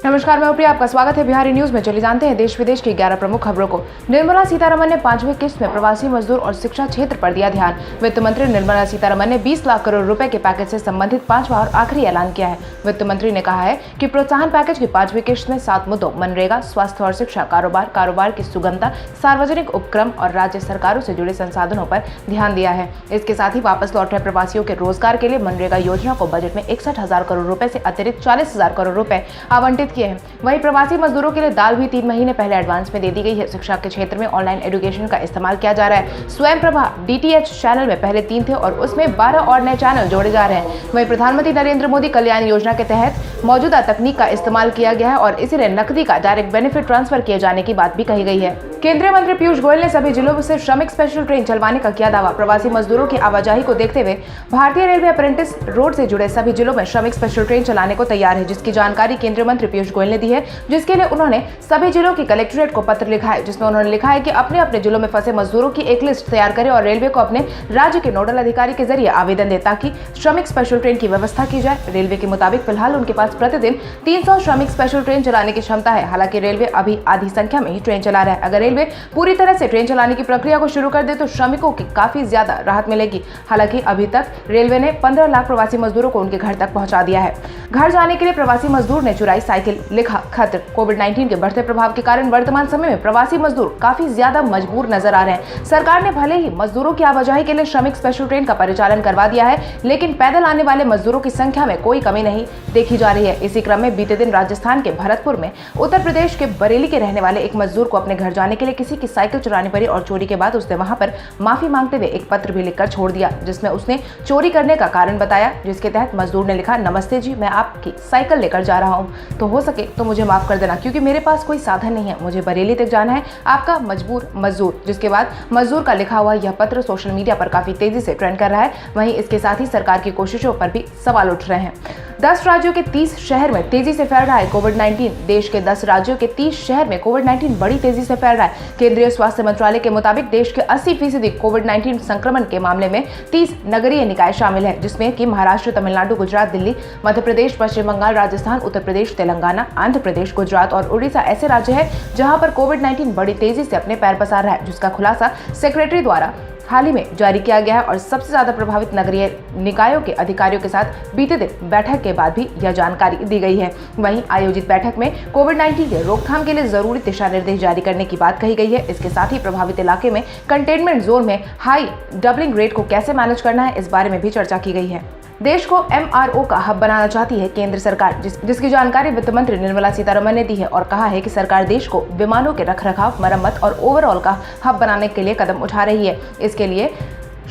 नमस्कार, मैं प्रिया, आपका स्वागत है बिहारी न्यूज में। चलिए जानते हैं देश विदेश की 11 प्रमुख खबरों को। निर्मला सीतारमण ने 5वीं किस्त में प्रवासी मजदूर और शिक्षा क्षेत्र पर दिया ध्यान। वित्त मंत्री निर्मला सीतारमण ने 20 लाख करोड़ रुपए के पैकेज से संबंधित 5वां और आखिरी ऐलान किया है। वित्त मंत्री ने कहा है कि प्रोत्साहन पैकेज की 5वीं किस्त में 7 मुद्दों मनरेगा, स्वास्थ्य और शिक्षा, कारोबार की सुगमता, सार्वजनिक उपक्रम और राज्य सरकारों से जुड़े संसाधनों पर ध्यान दिया है। इसके साथ ही वापस लौट रहे प्रवासियों के रोजगार के लिए मनरेगा योजना को बजट में 61,000 करोड़ रुपए से अतिरिक्त 40,000 करोड़ रुपए आवंटित किए हैं। वहीं प्रवासी मजदूरों के लिए दाल भी 3 महीने पहले एडवांस में दे दी गई है। शिक्षा के क्षेत्र में ऑनलाइन एजुकेशन का इस्तेमाल किया जा रहा है। स्वयं प्रभा DTH चैनल में पहले 3 थे और उसमें 12 और नए चैनल जोड़े जा रहे हैं। वहीं प्रधानमंत्री नरेंद्र मोदी कल्याण योजना के तहत मौजूदा तकनीक का इस्तेमाल किया गया है और इसीलिए नकदी का डायरेक्ट बेनिफिट ट्रांसफर किए जाने की बात भी कही गई है। केंद्रीय मंत्री पीयूष गोयल ने सभी जिलों से श्रमिक स्पेशल ट्रेन चलवाने का किया दावा। प्रवासी मजदूरों की आवाजाही को देखते हुए भारतीय रेलवे अप्रेंटिस रोड से जुड़े सभी जिलों में श्रमिक स्पेशल ट्रेन चलाने को तैयार है, जिसकी जानकारी केंद्रीय मंत्री पीयूष गोयल ने दी है, जिसके लिए उन्होंने सभी जिलों की कलेक्ट्रेट को पत्र लिखा है, जिसमें उन्होंने लिखा है कि अपने अपने जिलों में फंसे मजदूरों की एक लिस्ट तैयार करें और रेलवे को अपने राज्य के नोडल अधिकारी के जरिए आवेदन दे ताकि श्रमिक स्पेशल ट्रेन की व्यवस्था की जाए। रेलवे के मुताबिक फिलहाल उनके पास प्रतिदिन 300 श्रमिक स्पेशल ट्रेन चलाने की क्षमता है। हालांकि रेलवे अभी आधी संख्या में ही ट्रेन चला रहा है। अगर रेलवे पूरी तरह से ट्रेन चलाने की प्रक्रिया को शुरू कर दे तो श्रमिकों की काफी ज्यादा राहत मिलेगी। हालांकि अभी तक रेलवे ने 15 लाख प्रवासी मजदूरों को उनके घर तक पहुंचा दिया है। घर जाने के लिए प्रवासी मजदूर ने चुराई साइकिल, लिखा खत। कोविड-19 के बढ़ते प्रभाव के कारण वर्तमान समय में प्रवासी मजदूर काफी ज्यादा मजबूर नजर आ रहे हैं। सरकार ने भले ही मजदूरों की आवाजाही के लिए श्रमिक स्पेशल ट्रेन का परिचालन करवा दिया है, लेकिन पैदल आने वाले मजदूरों की संख्या में कोई कमी नहीं देखी जा रही है। इसी क्रम में बीते दिन राजस्थान के भरतपुर में उत्तर प्रदेश के बरेली के रहने वाले एक मजदूर को अपने घर जाने के लिए किसी की साइकिल चुरानी पड़ी और चोरी के बाद उसने वहां पर माफी मांगते हुए एक पत्र भी लिखकर छोड़ दिया, जिसमें उसने चोरी करने का कारण बताया। जिसके तहत मजदूर ने लिखा, नमस्ते जी, मैं आपकी साइकिल लेकर जा रहा हूं, तो हो सके तो मुझे माफ कर देना क्योंकि मेरे पास कोई साधन नहीं है, मुझे बरेली तक जाना है, आपका मजबूर मजदूर। जिसके बाद मजदूर का लिखा हुआ यह पत्र सोशल मीडिया पर काफी तेजी से ट्रेंड कर रहा है। वहीं इसके साथ ही सरकार की कोशिशों पर भी सवाल उठ रहे हैं। 10 राज्यों के 30 शहर में तेजी से फैल रहा है कोविड-19। देश के 10 राज्यों के 30 शहर में कोविड-19 बड़ी तेजी से फैल रहा है। केंद्रीय स्वास्थ्य मंत्रालय के मुताबिक देश के 80% कोविड-19 संक्रमण के मामले में 30 नगरीय निकाय शामिल है, जिसमें कि महाराष्ट्र, तमिलनाडु, गुजरात, दिल्ली, मध्य प्रदेश, पश्चिम बंगाल, राजस्थान, उत्तर प्रदेश, तेलंगाना, आंध्र प्रदेश, गुजरात और उड़ीसा ऐसे राज्य है जहां पर कोविड-19 बड़ी तेजी से अपने पैर पसार रहा है, जिसका खुलासा सेक्रेटरी द्वारा हाल ही में जारी किया गया है। और सबसे ज्यादा प्रभावित नगरीय निकायों के अधिकारियों के साथ बीते दिन बैठक के बाद भी यह जानकारी दी गई है। वहीं आयोजित बैठक में कोविड-19 के रोकथाम के लिए जरूरी दिशा निर्देश जारी करने की बात कही गई है। इसके साथ ही प्रभावित इलाके में कंटेनमेंट जोन में हाई डबलिंग रेट को कैसे मैनेज करना है, इस बारे में भी चर्चा की गई है। देश को MRO का हब बनाना चाहती है केंद्र सरकार, जिसकी जानकारी वित्त मंत्री निर्मला सीतारमण ने दी है और कहा है कि सरकार देश को विमानों के रखरखाव, मरम्मत और ओवरऑल का हब बनाने के लिए कदम उठा रही है। इसके लिए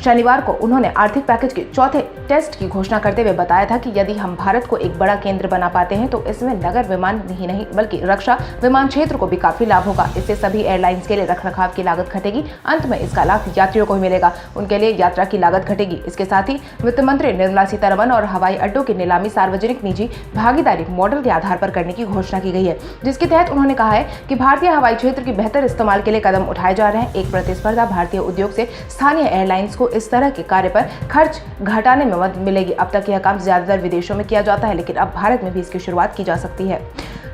शनिवार को उन्होंने आर्थिक पैकेज के चौथे टेस्ट की घोषणा करते हुए बताया था कि यदि हम भारत को एक बड़ा केंद्र बना पाते हैं तो इसमें नगर विमान ही नहीं बल्कि रक्षा विमान क्षेत्र को भी काफी लाभ होगा। इससे सभी एयरलाइंस के लिए रखरखाव की लागत घटेगी। अंत में इसका लाभ यात्रियों को ही मिलेगा, उनके लिए यात्रा की लागत घटेगी। इसके साथ ही वित्त मंत्री निर्मला सीतारमण और हवाई अड्डों की नीलामी सार्वजनिक निजी भागीदारी मॉडल के आधार पर करने की घोषणा की गई है, जिसके तहत उन्होंने कहा है कि भारतीय हवाई क्षेत्र के बेहतर इस्तेमाल के लिए कदम उठाए जा रहे हैं। एक प्रतिस्पर्धा भारतीय उद्योग से स्थानीय एयरलाइंस को इस तरह के कार्य पर खर्च घटाने में मदद मिलेगी। अब तक यह काम ज्यादातर विदेशों में किया जाता है, लेकिन अब भारत में भी इसकी शुरुआत की जा सकती है।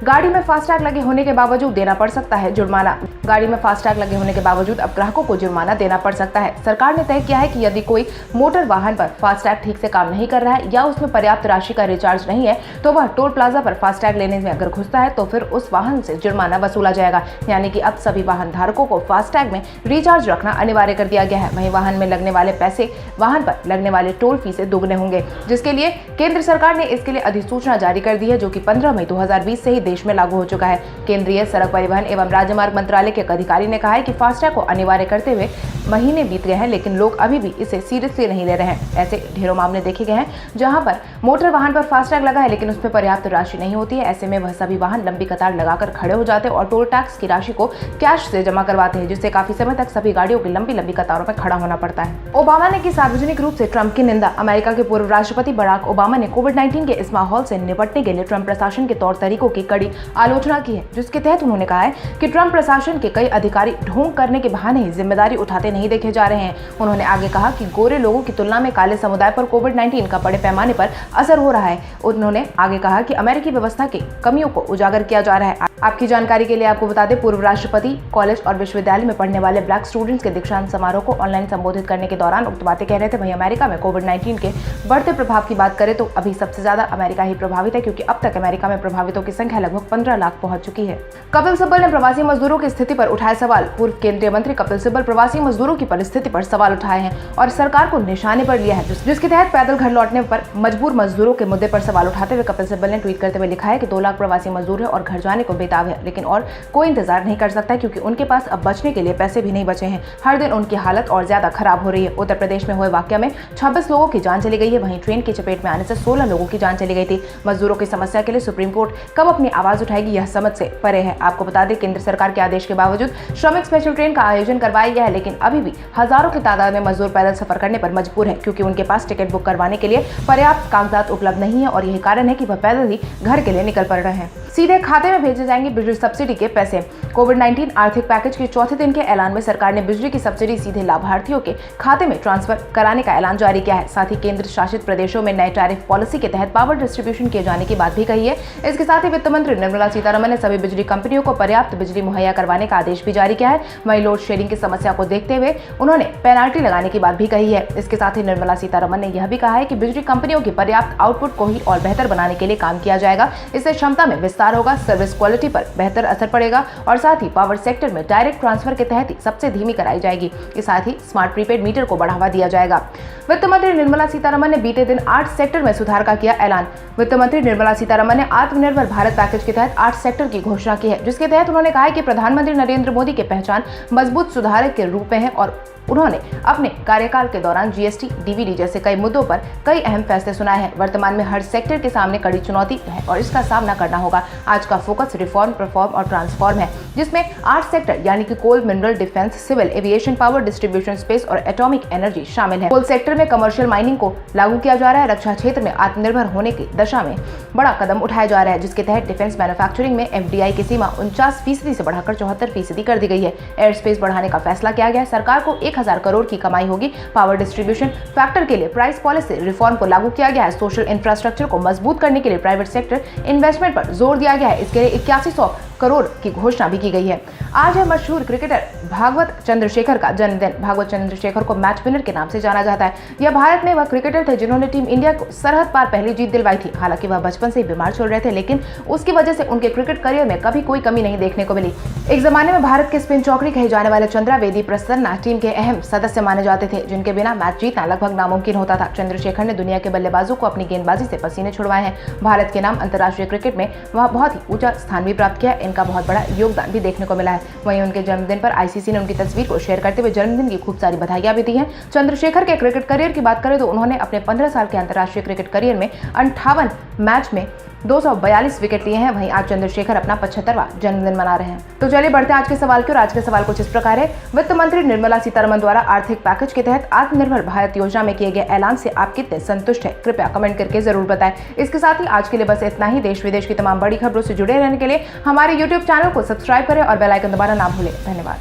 गाड़ी में फास्टैग लगे होने के बावजूद देना पड़ सकता है जुर्माना। गाड़ी में फास्टैग लगे होने के बावजूद अब ग्राहकों को जुर्माना देना पड़ सकता है। सरकार ने तय किया है कि यदि कोई मोटर वाहन पर फास्टैग ठीक से काम नहीं कर रहा है या उसमें पर्याप्त राशि का रिचार्ज नहीं है तो वह टोल प्लाजा पर फास्टैग लेने में अगर घुसता है तो फिर उस वाहन से जुर्माना वसूला जाएगा। यानी कि अब सभी वाहन धारकों को फास्टैग में रिचार्ज रखना अनिवार्य कर दिया गया है। वहीं वाहन में लगने वाले पैसे वाहन पर लगने वाले टोल फी से दोगुने होंगे, जिसके लिए केंद्र सरकार ने इसके लिए अधिसूचना जारी कर दी है, जो कि 15 मई 2020 से ही देश में लागू हो चुका है। केंद्रीय सड़क परिवहन एवं राजमार्ग मंत्रालय के एक अधिकारी ने कहा है कि फास्टैग को अनिवार्य करते हुए महीने बीत गए हैं, लेकिन लोग अभी भी इसे सीरियसली नहीं ले रहे हैं। ऐसे ढेरों मामले देखे गए हैं जहां पर मोटर वाहन पर फास्टैग लगा है लेकिन उसमें पर्याप्त राशि नहीं होती है। ऐसे में वह सभी वाहन लंबी कतार लगाकर खड़े हो जाते हैं और टोल टैक्स की राशि को कैश से जमा करवाते हैं, जिससे काफी समय तक सभी गाड़ियों की लंबी कतारों में खड़ा होना पड़ता है। ओबामा ने की सार्वजनिक रूप से ट्रंप की निंदा। अमेरिका के पूर्व राष्ट्रपति बराक ओबामा ने कोविड-19 के इस माहौल से निपटने के लिए ट्रंप प्रशासन के तौर तरीकों की कड़ी आलोचना की है, जिसके तहत उन्होंने कहा है कि ट्रंप प्रशासन के कई अधिकारी ढोंग करने के बहाने ही जिम्मेदारी उठाते नहीं देखे जा रहे हैं। उन्होंने आगे कहा कि गोरे लोगों की तुलना में काले समुदाय पर कोविड-19 का बड़े पैमाने पर असर हो रहा है। उन्होंने आगे कहा कि अमेरिकी व्यवस्था की कमियों को उजागर किया जा रहा है। आपकी जानकारी के लिए आपको बता दें, पूर्व राष्ट्रपति कॉलेज और विश्वविद्यालय में पढ़ने वाले ब्लैक स्टूडेंट्स के दीक्षांत समारोह को ऑनलाइन संबोधित करने के दौरान उक्त बातें कह रहे थे। वहीं अमेरिका में कोविड-19 के बढ़ते प्रभाव की बात करें तो अभी सबसे ज्यादा अमेरिका ही प्रभावित है, क्योंकि अब तक अमेरिका में प्रभावितों की संख्या लगभग 15 लाख पहुंच चुकी है। कपिल सिब्बल ने प्रवासी मजदूरों की स्थिति पर उठाए सवाल। पूर्व केंद्रीय मंत्री कपिल सिब्बल प्रवासी मजदूरों की परिस्थिति पर सवाल उठाए हैं और सरकार को निशाने पर लिया है, जिसके तहत पैदल घर लौटने पर मजबूर मजदूरों के मुद्दे पर सवाल उठाते हुए कपिल सिब्बल ने ट्वीट करते हुए लिखा है कि 2 लाख प्रवासी मजदूर है और घर जाने को बेताब है, लेकिन और कोई इंतजार नहीं कर सकता, क्योंकि उनके पास अब बचने के लिए पैसे भी नहीं बचे हैं। हर दिन उनकी हालत और ज्यादा खराब हो रही है। उत्तर प्रदेश में हुए वाकया में 26 लोगों की जान चली गई है। वहीं ट्रेन की चपेट में आने से 16 लोगों की जान चली गई थी। मजदूरों की समस्या के लिए सुप्रीम कोर्ट कब अपनी आवाज उठाएगी, यह समझ से परे है। आपको बता दें, केंद्र सरकार के आदेश के बावजूद श्रमिक स्पेशल ट्रेन का आयोजन करवाया गया है, लेकिन अभी भी हजारों की तादाद में मजदूर पैदल सफर करने पर मजबूर है, क्योंकि उनके पास टिकट बुक करवाने के लिए पर्याप्त कागजात उपलब्ध नहीं है और यही कारण है कि वह पैदल ही घर के लिए निकल पड़ रहे हैं। सीधे खाते में भेजे जाएंगे बिजली सब्सिडी के पैसे। कोविड-19 आर्थिक पैकेज के चौथे दिन के ऐलान में सरकार ने बिजली की सब्सिडी सीधे लाभार्थियों के खाते में ट्रांसफर कराने का ऐलान जारी किया है। साथ ही केंद्र शासित प्रदेशों में नए टैरिफ पॉलिसी के तहत पावर डिस्ट्रीब्यूशन किए जाने की बात भी कही है। इसके साथ ही वित्त मंत्री निर्मला सीतारमण ने सभी बिजली कंपनियों को पर्याप्त बिजली मुहैया करवाने का आदेश भी जारी किया है। वहीं लोड शेडिंग की समस्या को देखते हुए उन्होंने पेनाल्टी लगाने की बात भी कही है। इसके साथ ही निर्मला सीतारमण ने यह भी कहा है कि बिजली कंपनियों की पर्याप्त आउटपुट को ही और बेहतर बनाने के लिए काम किया जाएगा। इससे क्षमता में विस्तार होगा, सर्विस क्वालिटी पर बेहतर असर पड़ेगा और साथ ही पावर सेक्टर में डायरेक्ट ट्रांसफर के तहत ही सबसे धीमी कराई जाएगी। इसके साथ ही स्मार्ट प्रीपेड मीटर को बढ़ावा दिया जाएगा। वित्त मंत्री निर्मला सीतारमण ने बीते दिन 8 सेक्टर में सुधार का किया ऐलान। वित्त मंत्री निर्मला सीतारमण ने आत्मनिर्भर भारत पैकेज के तहत 8 सेक्टर की घोषणा की है, जिसके तहत उन्होंने कहा है कि प्रधानमंत्री नरेंद्र मोदी की पहचान मजबूत सुधारक के रूप में है और उन्होंने अपने कार्यकाल के दौरान जीएसटी, डीवीडी जैसे कई मुद्दों पर कई अहम फैसले सुनाए हैं। वर्तमान में हर सेक्टर के सामने कड़ी चुनौती है और इसका सामना करना होगा। आज का फोकस रिफॉर्म, परफॉर्म और ट्रांसफॉर्म है, जिसमें 8 सेक्टर यानी कि coal, mineral, defence, civil aviation, power distribution, space और एटॉमिक एनर्जी शामिल है। कोल सेक्टर में कमर्शियल माइनिंग को लागू किया जा रहा है। रक्षा क्षेत्र में आत्मनिर्भर होने की दशा में बड़ा कदम उठाया जा रहा है, जिसके तहत डिफेंस मैन्युफैक्चरिंग में एफडीआई की सीमा 49% से बढ़ाकर 74% कर दी गई है। एयर स्पेस बढ़ाने का फैसला किया गया है। सरकार को 1000 करोड़ की कमाई होगी। पावर डिस्ट्रीब्यूशन फैक्टर के लिए प्राइस पॉलिसी रिफॉर्म को लागू किया गया है। सोशल इंफ्रास्ट्रक्चर को मजबूत करने के लिए प्राइवेट सेक्टर इन्वेस्टमेंट पर जोर दिया गया है। इसके लिए 8100 करोड़ की घोषणा भी की गई है। आज है मशहूर क्रिकेटर भागवत चंद्रशेखर का जन्मदिन। भागवत चंद्रशेखर को मैच विनर के नाम से जाना जाता है। यह भारत में वह क्रिकेटर थे जिन्होंने टीम इंडिया को सरहद पार पहली जीत दिलवाई थी। हालांकि वह बचपन से ही बीमार चल रहे थे, लेकिन उसकी वजह से उनके क्रिकेट करियर में कभी कोई कमी नहीं देखने को मिली। एक जमाने में भारत के स्पिन चौकड़ी कहे जाने वाले चंद्रा वेदी प्रसन्ना टीम के अहम सदस्य माने जाते थे, जिनके बिना मैच जीतना लगभग नामुमकिन होता था। चंद्रशेखर ने दुनिया के बल्लेबाजों को अपनी गेंदबाजी से पसीने छुड़वाए हैं। भारत के नाम अंतर्राष्ट्रीय क्रिकेट में वह बहुत ही ऊंचा स्थान भी प्राप्त किया। इनका बहुत बड़ा योगदान भी देखने को मिला है। वहीं उनके जन्मदिन पर आईसीसी ने उनकी तस्वीर को शेयर करते हुए जन्मदिन की खूब सारी बधाइयां भी दी हैं। चंद्रशेखर के क्रिकेट करियर की बात करें तो उन्होंने अपने 15 साल के अंतर्राष्ट्रीय क्रिकेट करियर में 58 मैच में 242 विकेट लिए हैं। वहीं आज चंद्रशेखर अपना 75वां जन्मदिन मना रहे हैं। तो चलिए बढ़ते हैं आज के सवाल की ओर। आज के सवाल कुछ इस प्रकार है। वित्त मंत्री निर्मला सीतारमण द्वारा आर्थिक पैकेज के तहत आत्मनिर्भर भारत योजना में किए गए ऐलान से आप कितने संतुष्ट हैं? कृपया कमेंट करके जरूर बताएं। इसके साथ ही आज के लिए बस इतना ही। देश विदेश की तमाम बड़ी खबरों से जुड़े रहने के लिए हमारे YouTube चैनल को सब्सक्राइब करें और बेल आइकन दबाना ना भूलें। धन्यवाद।